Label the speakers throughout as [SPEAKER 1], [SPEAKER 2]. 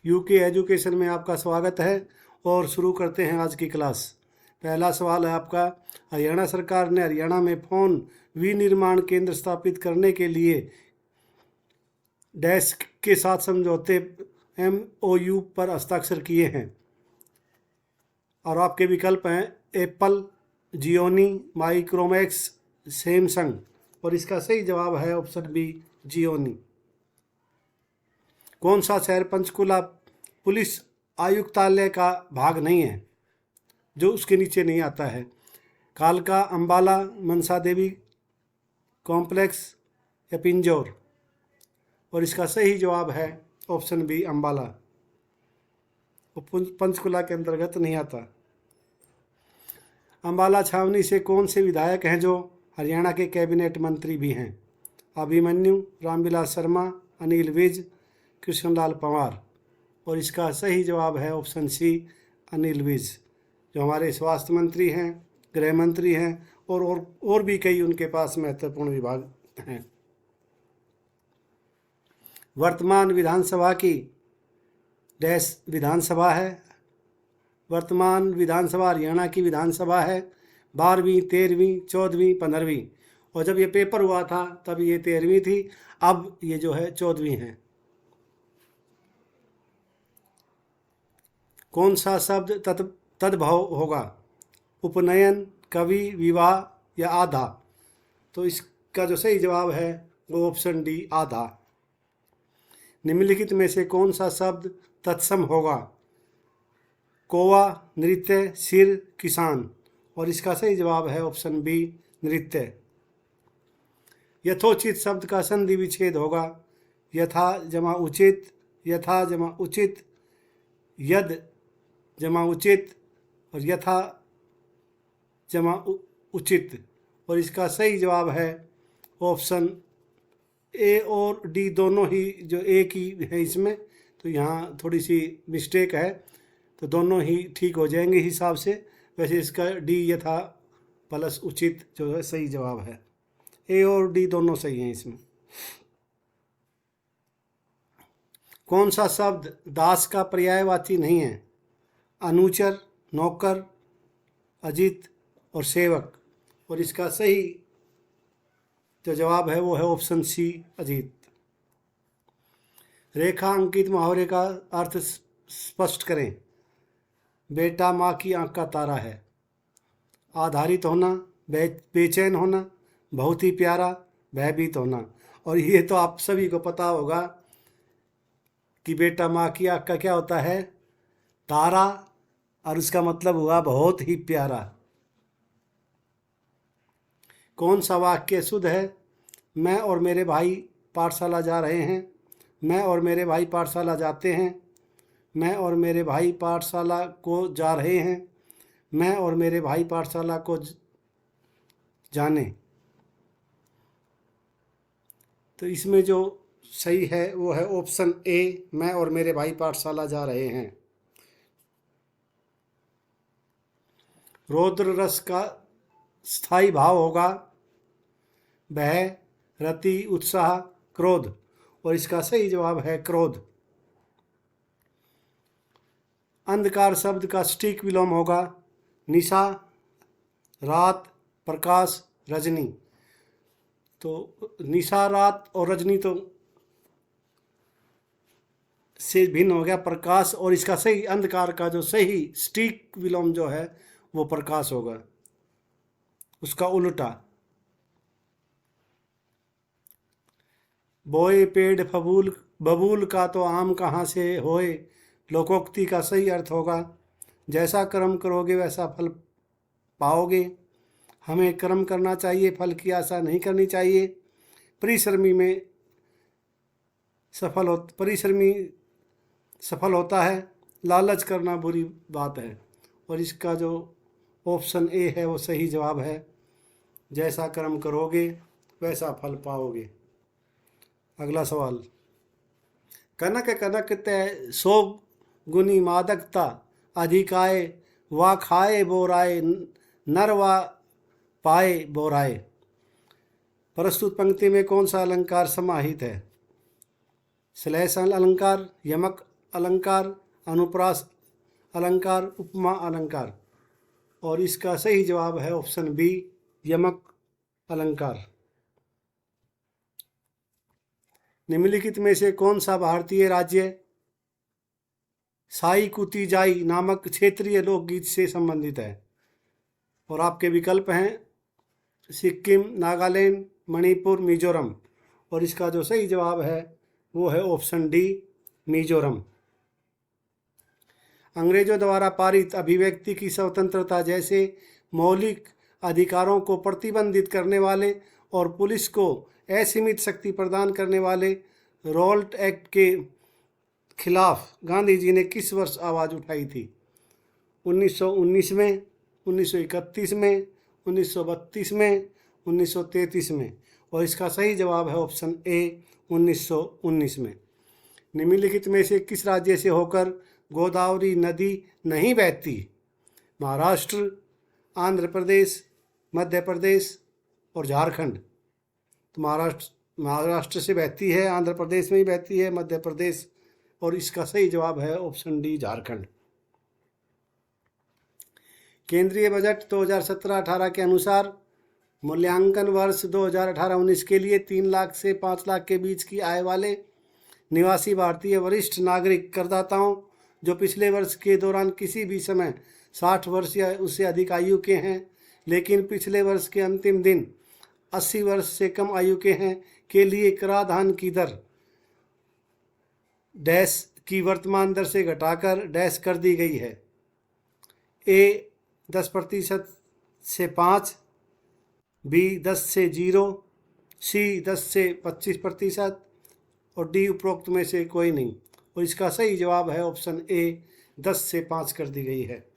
[SPEAKER 1] UK education में आपका स्वागत है और शुरू करते हैं आज की क्लास। पहला सवाल है आपका, हरियाणा सरकार ने हरियाणा में फोन विनिर्माण केंद्र स्थापित करने के लिए डैश के साथ समझौते MOU पर हस्ताक्षर किए हैं। और आपके विकल्प हैं एप्पल, जियोनी, माइक्रोमैक्स, सैमसंग। और इसका सही जवाब है ऑप्शन बी, जियोनी। कौन सा शहर पंचकुला पुलिस आयुक्तालय का भाग नहीं है, जो उसके नीचे नहीं आता है? कालका, अंबाला, मनसा देवी कॉम्प्लेक्स या पिंजौर? और इसका सही जवाब है ऑप्शन बी, अंबाला। वो पंचकुला के अंतर्गत नहीं आता। अंबाला छावनी से कौन से विधायक हैं जो हरियाणा के कैबिनेट मंत्री भी हैं? अभिमन्यु, रामविलास शर्मा, अनिल विज, कृष्णलाल पंवार? और इसका सही जवाब है ऑप्शन सी, अनिल विज, जो हमारे स्वास्थ्य मंत्री हैं, गृह मंत्री हैं और भी कई उनके पास महत्वपूर्ण विभाग हैं। वर्तमान विधानसभा की डैश विधानसभा है। वर्तमान विधानसभा हरियाणा की विधानसभा है 12वीं, 13वीं, 14वीं, 15वीं। और जब ये पेपर हुआ था तब ये 13वीं थी, अब ये जो है 14वीं है। कौन सा शब्द तद्भव होगा? उपनयन, कवि, विवाह या आधा? तो इसका जो सही जवाब है वो ऑप्शन डी, आधा। निम्नलिखित में से कौन सा शब्द तत्सम होगा? कौवा, नृत्य, सिर, किसान? और इसका सही जवाब है ऑप्शन बी, नृत्य। यथोचित शब्द का संधि विच्छेद होगा? यथा जमा उचित, यथा जमा उचित, यद जमा उचित और यथा जमा उचित? और इसका सही जवाब है ऑप्शन ए और डी, दोनों ही जो एक ही है इसमें, तो यहाँ थोड़ी सी मिस्टेक है, तो दोनों ही ठीक हो जाएंगे हिसाब से। वैसे इसका डी यथा प्लस उचित जो है सही जवाब है। ए और डी दोनों सही हैं इसमें। कौन सा शब्द दास का पर्यायवाची नहीं है? अनुचर, नौकर, अजित और सेवक? और इसका सही जो जवाब है वो है ऑप्शन सी, अजीत। रेखा अंकित मुहावरे का अर्थ स्पष्ट करें। बेटा माँ की आंख का तारा है। आधारित होना, बेचैन होना, बहुत ही प्यारा, भयभीत होना? और ये तो आप सभी को पता होगा कि बेटा माँ की आंख का क्या होता है? तारा, और उसका मतलब हुआ बहुत ही प्यारा। कौन सा वाक्य शुद्ध है? मैं और मेरे भाई पाठशाला जा रहे हैं। मैं और मेरे भाई पाठशाला जाते हैं। मैं और मेरे भाई पाठशाला को जा रहे हैं। मैं और मेरे भाई पाठशाला को जाने? तो इसमें जो सही है वो है ऑप्शन ए, मैं और मेरे भाई पाठशाला जा रहे हैं। रौद्र रस का स्थायी भाव होगा? भय, रति, उत्साह, क्रोध? और इसका सही जवाब है क्रोध। अंधकार शब्द का सटीक विलोम होगा? निशा, रात, प्रकाश, रजनी? तो निशा, रात और रजनी तो से भिन्न हो गया प्रकाश। और इसका सही अंधकार का जो सही सटीक विलोम जो है वो प्रकाश होगा, उसका उल्टा। बोए पेड़ फबूल बबूल का तो आम कहाँ से होए? लोकोक्ति का सही अर्थ होगा जैसा कर्म करोगे वैसा फल पाओगे। हमें कर्म करना चाहिए, फल की आशा नहीं करनी चाहिए। परिश्रमी सफल होता है, लालच करना बुरी बात है। और इसका जो ऑप्शन ए है वो सही जवाब है, जैसा कर्म करोगे वैसा फल पाओगे। अगला सवाल, कनक कनक तय 100 गुनी मादकता अधिकाय वा खाए बोराए नर वा पाए बोराए? प्रस्तुत पंक्ति में कौन सा अलंकार समाहित है? श्लेष अलंकार, यमक अलंकार, अनुप्रास अलंकार, उपमा अलंकार। और इसका सही जवाब है ऑप्शन बी, यमक अलंकार। निम्नलिखित में से कौन सा भारतीय राज्य साई कुती जाई नामक क्षेत्रीय लोकगीत से संबंधित है? और आपके विकल्प हैं सिक्किम, नागालैंड, मणिपुर, मिजोरम। और इसका जो सही जवाब है वो है ऑप्शन डी, मिजोरम। अंग्रेजों द्वारा पारित अभिव्यक्ति की स्वतंत्रता जैसे मौलिक अधिकारों को प्रतिबंधित करने वाले और पुलिस को असीमित शक्ति प्रदान करने वाले रोल्ट एक्ट के खिलाफ गांधी जी ने किस वर्ष आवाज़ उठाई थी? 1919 में, 1931 में, 1932 में, 1933 में। और इसका सही जवाब है ऑप्शन ए, 1919 में। निम्नलिखित में से किस राज्य से होकर गोदावरी नदी नहीं बहती? महाराष्ट्र, आंध्र प्रदेश, मध्य प्रदेश और झारखंड। तो महाराष्ट्र से बहती है, आंध्र प्रदेश में ही बहती है, मध्य प्रदेश। और इसका सही जवाब है ऑप्शन डी, झारखंड। केंद्रीय बजट 2017-18 के अनुसार मूल्यांकन वर्ष 2018-19 के लिए 3 लाख से 5 लाख के बीच की आय वाले निवासी भारतीय वरिष्ठ नागरिक करदाताओं जो पिछले वर्ष के दौरान किसी भी समय 60 वर्ष या उससे अधिक आयु के हैं लेकिन पिछले वर्ष के अंतिम दिन 80 वर्ष से कम आयु के हैं के लिए कराधान की दर डैश की वर्तमान दर से घटाकर डैश कर दी गई है। ए 10% से 5, बी 10 से 0, सी 10 से 25% और डी उपरोक्त में से कोई नहीं। और इसका सही जवाब है ऑप्शन ए, 10 से 5 कर दी गई है।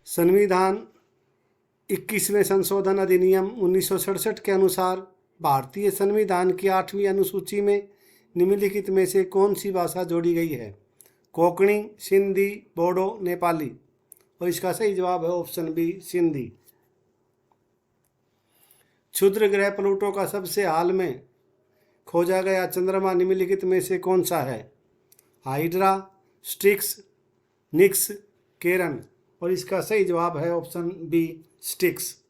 [SPEAKER 1] संविधान 21वें संशोधन अधिनियम 1967 के अनुसार भारतीय संविधान की 8वीं अनुसूची में निम्नलिखित में से कौन सी भाषा जोड़ी गई है? कोंकणी, सिंधी, बोडो, नेपाली। और इसका सही जवाब है ऑप्शन बी, सिंधी। क्षुद्र ग्रह प्लूटो का सबसे हाल में खोजा गया चंद्रमा निम्नलिखित में से कौन सा है? हाइड्रा, स्टिक्स, निक्स, केरन। और इसका सही जवाब है ऑप्शन बी, स्टिक्स।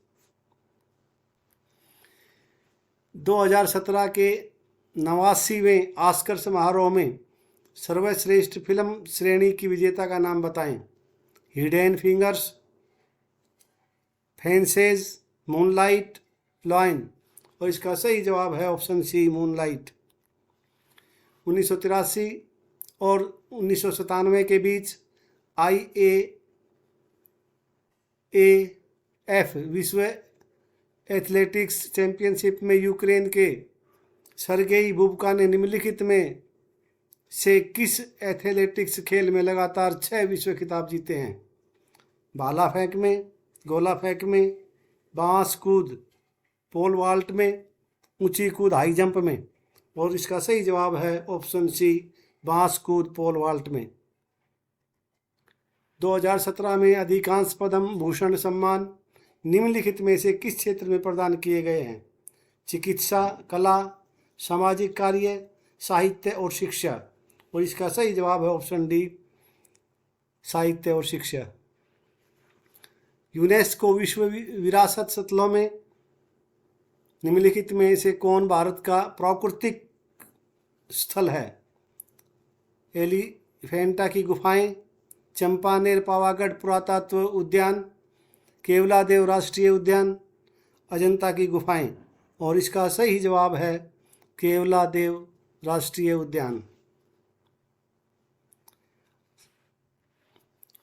[SPEAKER 1] 2017 के 89वें ऑस्कर समारोह में सर्वश्रेष्ठ फिल्म श्रेणी की विजेता का नाम बताएं। Hidden fingers, fences, moonlight, lion. और इसका सही जवाब है ऑप्शन सी, मूनलाइट। 1983 और 1997 के बीच IAAF विश्व एथलेटिक्स चैंपियनशिप में यूक्रेन के सरगेई बुबका ने निम्नलिखित में से किस एथलेटिक्स खेल में लगातार 6 विश्व खिताब जीते हैं? भाला फेंक में, गोला फेंक में, बांस कूद, पोल वाल्ट में, ऊंची कूद हाई जंप में। और इसका सही जवाब है ऑप्शन सी, बांस कूद पोल वाल्ट में। 2017 में अधिकांश पद्म भूषण सम्मान निम्नलिखित में से किस क्षेत्र में प्रदान किए गए हैं? चिकित्सा, कला, सामाजिक कार्य, साहित्य और शिक्षा। और इसका सही जवाब है ऑप्शन डी, साहित्य और शिक्षा। यूनेस्को विश्व विरासत स्थलों में निम्नलिखित में से कौन भारत का प्राकृतिक स्थल है? एलिफेंटा की गुफाएं, चंपानेर पावागढ़ पुरातत्व उद्यान, केवलादेव राष्ट्रीय उद्यान, अजंता की गुफाएं। और इसका सही जवाब है केवलादेव राष्ट्रीय उद्यान।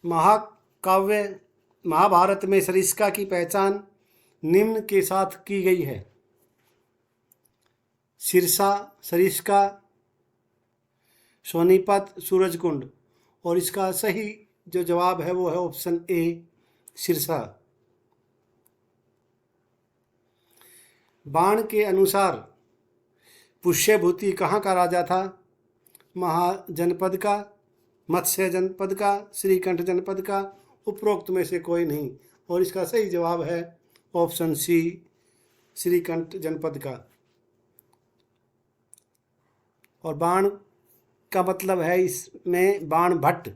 [SPEAKER 1] महाकाव्य महाभारत में सरिस्का की पहचान निम्न के साथ की गई है। सिरसा, सरिस्का, सोनीपत, सूरजकुंड। और इसका सही जो जवाब है वो है ऑप्शन ए, सिरसा। बाण के अनुसार पुष्यभूति कहाँ का राजा था? महाजनपद का, मत्स्य जनपद का, श्रीकंठ जनपद का, उपरोक्त में से कोई नहीं। और इसका सही जवाब है ऑप्शन सी, श्रीकंठ जनपद का। और बाण का मतलब है इसमें बाण भट्ट,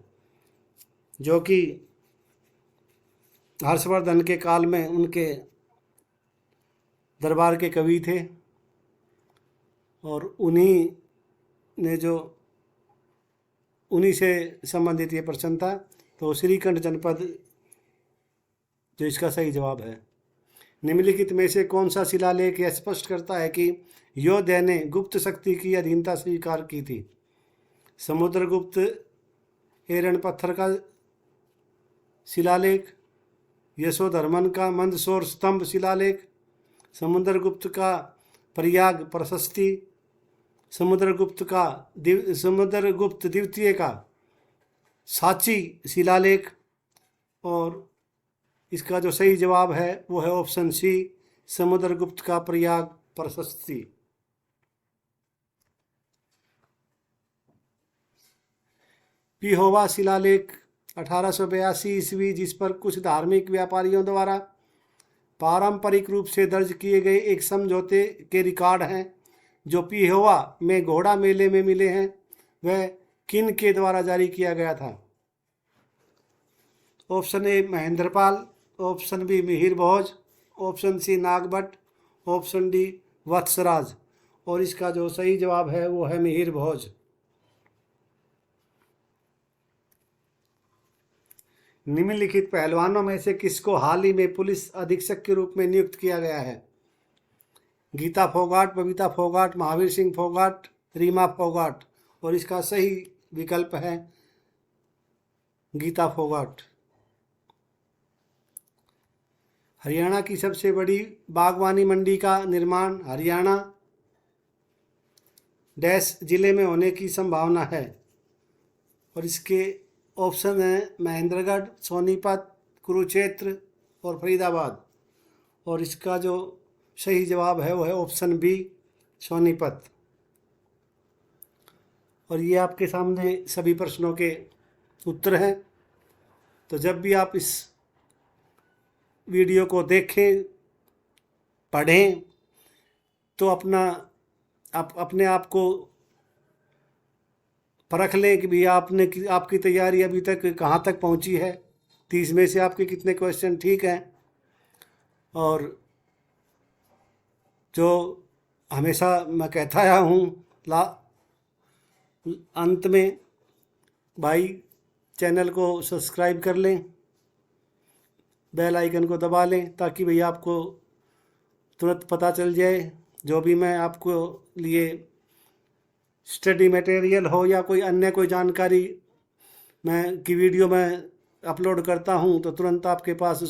[SPEAKER 1] जो कि हर्षवर्धन के काल में उनके दरबार के कवि थे, और उन्हीं से संबंधित ये प्रश्न था। तो श्रीकंठ जनपद जो इसका सही जवाब है। निम्नलिखित में से कौन सा शिलालेख यह स्पष्ट करता है कि योध्या ने गुप्त शक्ति की अधीनता स्वीकार की थी? समुद्रगुप्त एरन पत्थर का शिलालेख, यशोधर्मन का मंदसौर स्तंभ शिलालेख, समुद्रगुप्त का प्रयाग प्रशस्ति, समुद्रगुप्त द्वितीय का साची शिलालेख, और इसका जो सही जवाब है वो है ऑप्शन सी, समुद्रगुप्त का प्रयाग प्रशस्ति। पिहोवा शिलालेख 1882 ईस्वी, जिस पर कुछ धार्मिक व्यापारियों द्वारा पारंपरिक रूप से दर्ज किए गए एक समझौते के रिकॉर्ड हैं जो पिहोवा में घोड़ा मेले में मिले हैं, वह किन के द्वारा जारी किया गया था? Option A Mahendrapal, option B Mihir Bhoj, option C Nagabhata, option D Vatsaraj, और इसका जो सही जवाब है वो है मिहिर भोज। निम्नलिखित पहलवानों में से किसको हाल ही में पुलिस अधीक्षक के रूप में नियुक्त किया गया है? गीता फोगाट, बबीता फोगाट, महावीर सिंह फोगाट, रीमा फोगाट, और इसका सही विकल्प है गीता फोगाट। हरियाणा की सबसे बड़ी बागवानी मंडी का निर्माण हरियाणा डैश जिले में होने की संभावना है, और इसके ऑप्शन हैं महेंद्रगढ़, सोनीपत, कुरुक्षेत्र और फरीदाबाद, और इसका जो सही जवाब है वो है ऑप्शन बी, सोनीपत। और ये आपके सामने सभी प्रश्नों के उत्तर हैं। तो जब भी आप इस वीडियो को देखें, पढ़ें, तो अपने आप को परख लें कि भी आपकी तैयारी अभी तक कहाँ तक पहुँची है, 30 में से आपके कितने क्वेश्चन ठीक हैं। और जो हमेशा मैं कहता आया हूँ अंत में, भाई चैनल को सब्सक्राइब कर लें, बेल आइकन को दबा लें, ताकि भैया आपको तुरंत पता चल जाए जो भी मैं आपको लिए स्टडी मटेरियल हो या कोई अन्य कोई जानकारी की वीडियो मैं अपलोड करता हूं, तो तुरंत आपके पास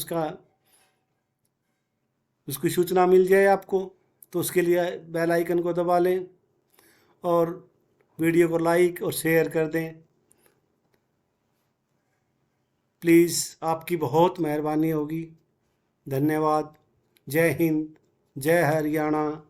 [SPEAKER 1] उसकी सूचना मिल जाए आपको। तो उसके लिए बेल आइकन को दबा लें और वीडियो को लाइक और शेयर कर दें। प्लीज़, आपकी बहुत मेहरबानी होगी। धन्यवाद। जय हिंद, जय हरियाणा।